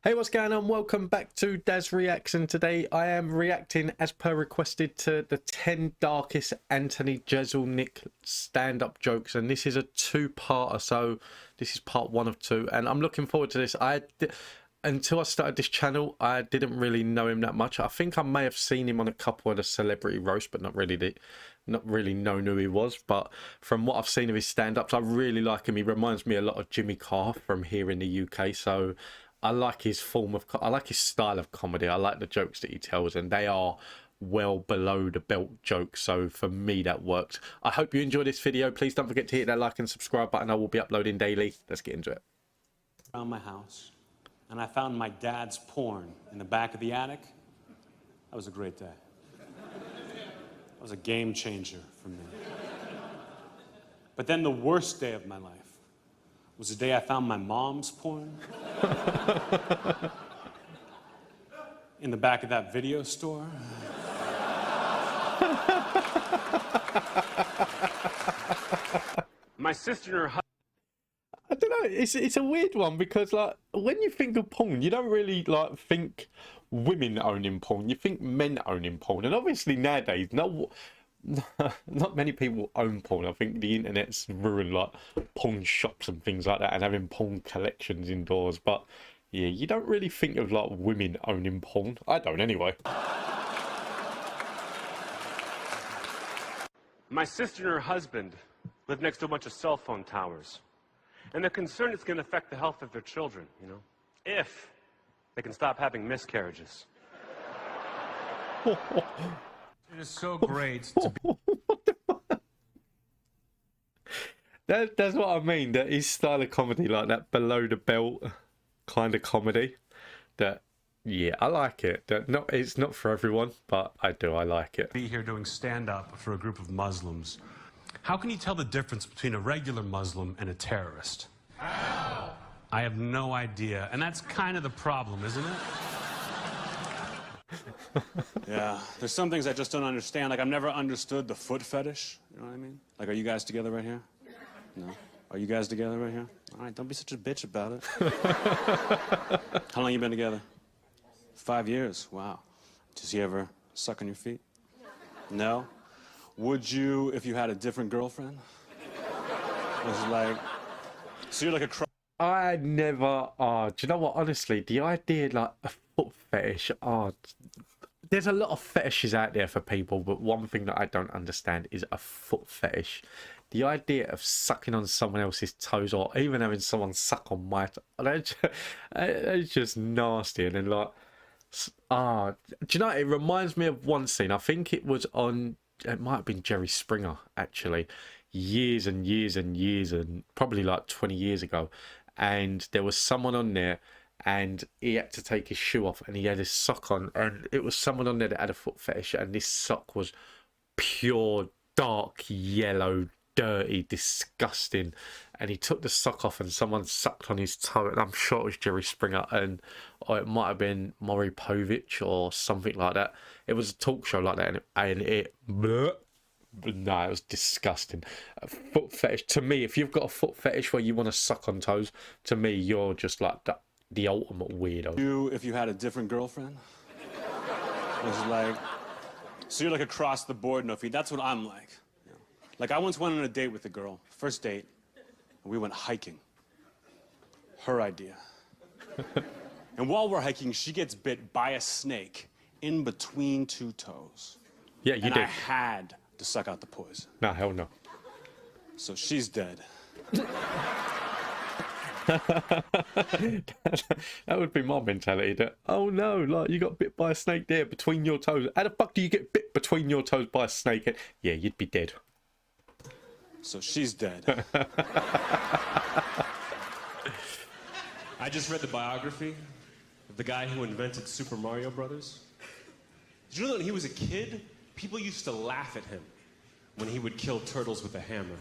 Hey, what's going on? Welcome back to DAZ Reaction. Today I am reacting, as per requested, to the 10 darkest Anthony Jeselnik stand-up jokes, and this is a two-parter, so this is part 1 of 2, and I'm looking forward to this. Until I started this channel, I didn't really know him that much. I think I may have seen him on a couple of the celebrity roast, but not really known who he was. But from what I've seen of his stand-ups, I really like him. He reminds me a lot of Jimmy Carr from here in the UK, so I like his I like his style of comedy. I like the jokes that he tells, and they are well below the belt jokes, so for me that works. I hope you enjoy this video. Please don't forget to hit that like and subscribe button. I will be uploading daily. Let's get into it. Around my house, and I found my dad's porn in the back of the attic. That was a great day. That was a game changer for me. But then the worst day of my life was the day I found my mom's porn in the back of that video store. My sister and her husband. I don't know, it's a weird one, because like when you think of porn, you don't really like think women owning porn, you think men owning porn. And obviously nowadays not many people own porn. I think the internet's ruined like porn shops and things like that, and having porn collections indoors. But yeah, you don't really think of like women owning porn. I don't anyway. My sister and her husband live next to a bunch of cell phone towers. And they're concerned it's going to affect the health of their children, you know, if they can stop having miscarriages. It is so great to be... That's what I mean, that his style of comedy, like that below the belt kind of comedy, that, yeah, I like it. That it's not for everyone, but I like it. Be here doing stand-up for a group of Muslims. How can you tell the difference between a regular Muslim and a terrorist? How? I have no idea, and that's kind of the problem, isn't it? Yeah, there's some things I just don't understand. Like, I've never understood the foot fetish, you know what I mean? Like, are you guys together right here? No? Are you guys together right here? All right, don't be such a bitch about it. How long you been together? 5 years, wow. Does he ever suck on your feet? No? Would you, if you had a different girlfriend? Was it like, so you're like a I never, do you know what, honestly, the idea like a foot fetish, there's a lot of fetishes out there for people, but one thing that I don't understand is a foot fetish. The idea of sucking on someone else's toes, or even having someone suck on my toes, it's just nasty. And then like, do you know, it reminds me of one scene. I think it was on, it might have been Jerry Springer, actually, years and years and years, and probably like 20 years ago. And there was someone on there, and he had to take his shoe off, and he had his sock on, and it was someone on there that had a foot fetish, and this sock was pure dark yellow, dirty, disgusting. And he took the sock off, and someone sucked on his toe, and I'm sure it was Jerry Springer, or it might have been Maury Povich or something like that. It was a talk show like that, and it no, it was disgusting. A foot fetish, to me, if you've got a foot fetish where you want to suck on toes, to me, you're just like the ultimate weirdo. You, if you had a different girlfriend? Was it like, so you're like across the board, no feet. That's what I'm like. You know? Like, I once went on a date with a girl, first date, and we went hiking. Her idea. And while we're hiking, she gets bit by a snake in between 2 toes. Yeah, you did. I had to suck out the poison. No, hell no. So she's dead. That would be my mentality, that, oh no, like, you got bit by a snake there between your toes. How the fuck do you get bit between your toes by a snake? Yeah, you'd be dead. So she's dead. I just read the biography of the guy who invented Super Mario Brothers. Did you know that when he was a kid, people used to laugh at him when he would kill turtles with a hammer?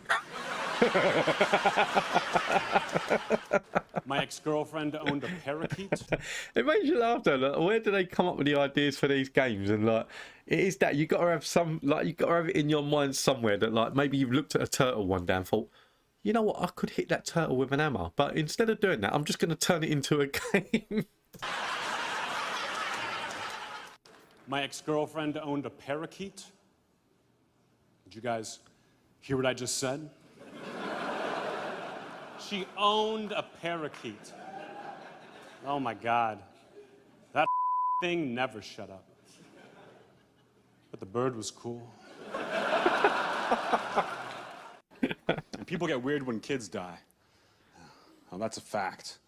My ex-girlfriend owned a parakeet. It makes you laugh though. Like, where do they come up with the ideas for these games? And like, it is that you got to have some, like, you got to have it in your mind somewhere that, like, maybe you've looked at a turtle one day and thought, you know what, I could hit that turtle with an hammer, but instead of doing that, I'm just going to turn it into a game. My ex-girlfriend owned a parakeet. Did you guys hear what I just said? She owned a parakeet. Oh my God. That thing never shut up. But the bird was cool. And people get weird when kids die. Well, that's a fact.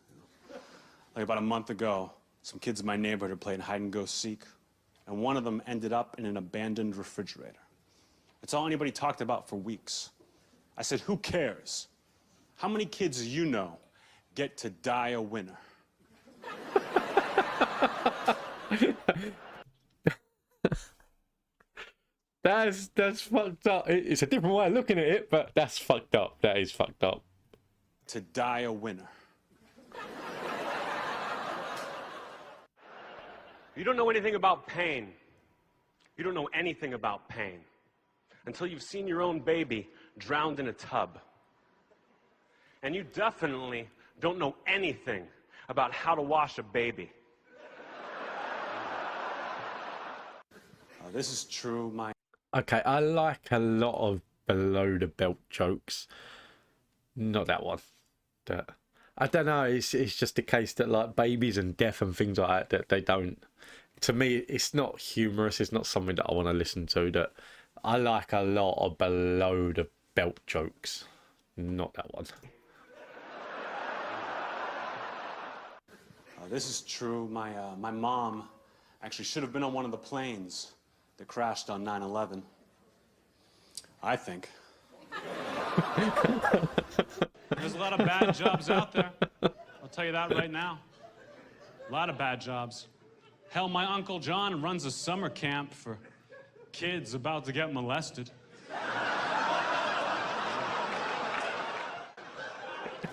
Like about a month ago, some kids in my neighborhood are playing hide and go seek, and one of them ended up in an abandoned refrigerator. It's all anybody talked about for weeks. I said, who cares? How many kids you know get to die a winner? That's fucked up. It's a different way of looking at it, but that's fucked up. That is fucked up. To die a winner. You don't know anything about pain. You don't know anything about pain until you've seen your own baby drowned in a tub. And you definitely don't know anything about how to wash a baby. This is true, my... Okay, I like a lot of below the belt jokes. Not that one. I don't know. It's just the case that like babies and death and things like that they don't. To me, it's not humorous. It's not something that I want to listen to. That I like a lot of below the belt jokes. Not that one. This is true. My mom actually should have been on one of the planes that crashed on 9/11. I think. There's a lot of bad jobs out there. I'll tell you that right now. A lot of bad jobs. Hell, my Uncle John runs a summer camp for kids about to get molested.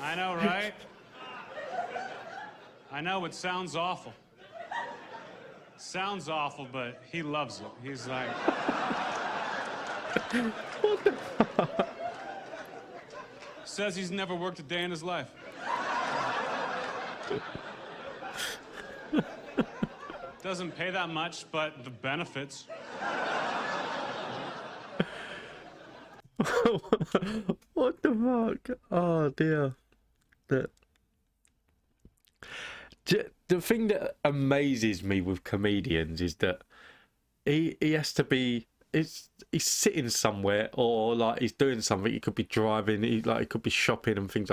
I know, right? I know it sounds awful. Sounds awful, but he loves it. He's like... What the fuck? Says he's never worked a day in his life. Doesn't pay that much, but the benefits. What the fuck? Oh dear. The thing that amazes me with comedians is that he has to be... he's sitting somewhere, or like he's doing something. He could be driving, he could be shopping and things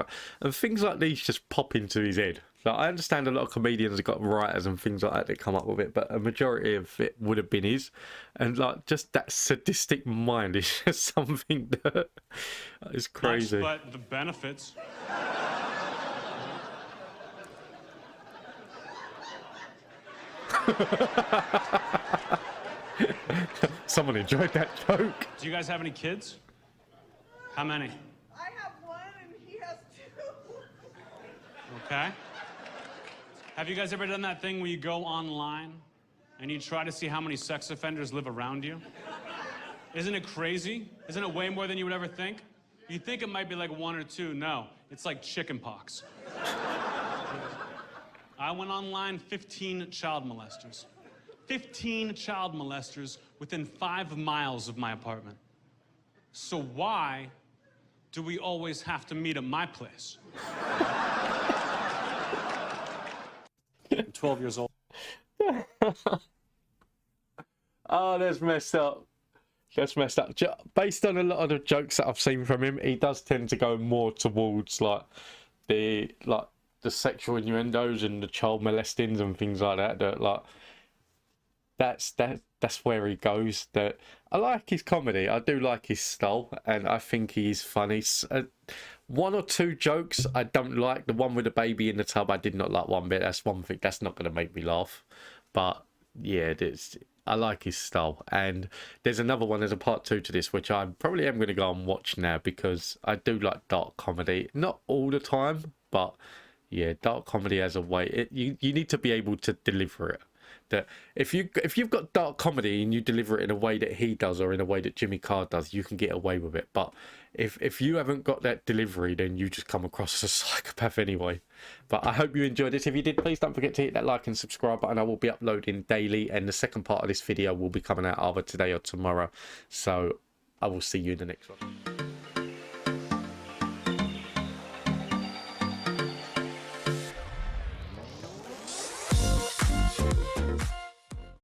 like these just pop into his head. Like, I understand a lot of comedians have got writers and things like that that come up with it, but a majority of it would have been his. And like just that sadistic mind is just something that is crazy. Much, but the benefits. Someone enjoyed that joke. Do you guys have any kids? How many? I have one and he has two. Okay. Have you guys ever done that thing where you go online and you try to see how many sex offenders live around you? Isn't it crazy? Isn't it way more than you would ever think? You think it might be like one or two. No, it's like chicken pox. I went online, 15 child molesters. 15 child molesters within 5 miles of my apartment. So why do we always have to meet at my place? I'm 12 years old. Oh, that's messed up. That's messed up. Based on a lot of the jokes that I've seen from him, he does tend to go more towards like the sexual innuendos and the child molestings and things like that. That like that's where he goes. That I like his comedy. I do like his style, and I think he's funny. One or two jokes I don't like. The one with the baby in the tub, I did not like one bit. That's one thing that's not going to make me laugh. But yeah, I like his style. And there's another one. There's a part 2 to this, which I probably am going to go and watch now because I do like dark comedy. Not all the time, but yeah, dark comedy has a way. You need to be able to deliver it. That if you've got dark comedy and you deliver it in a way that he does or in a way that Jimmy Carr does, you can get away with it. But if you haven't got that delivery, then you just come across as a psychopath anyway. But I hope you enjoyed this. If you did, please don't forget to hit that like and subscribe button. I will be uploading daily, and the second part of this video will be coming out either today or tomorrow. So I will see you in the next one.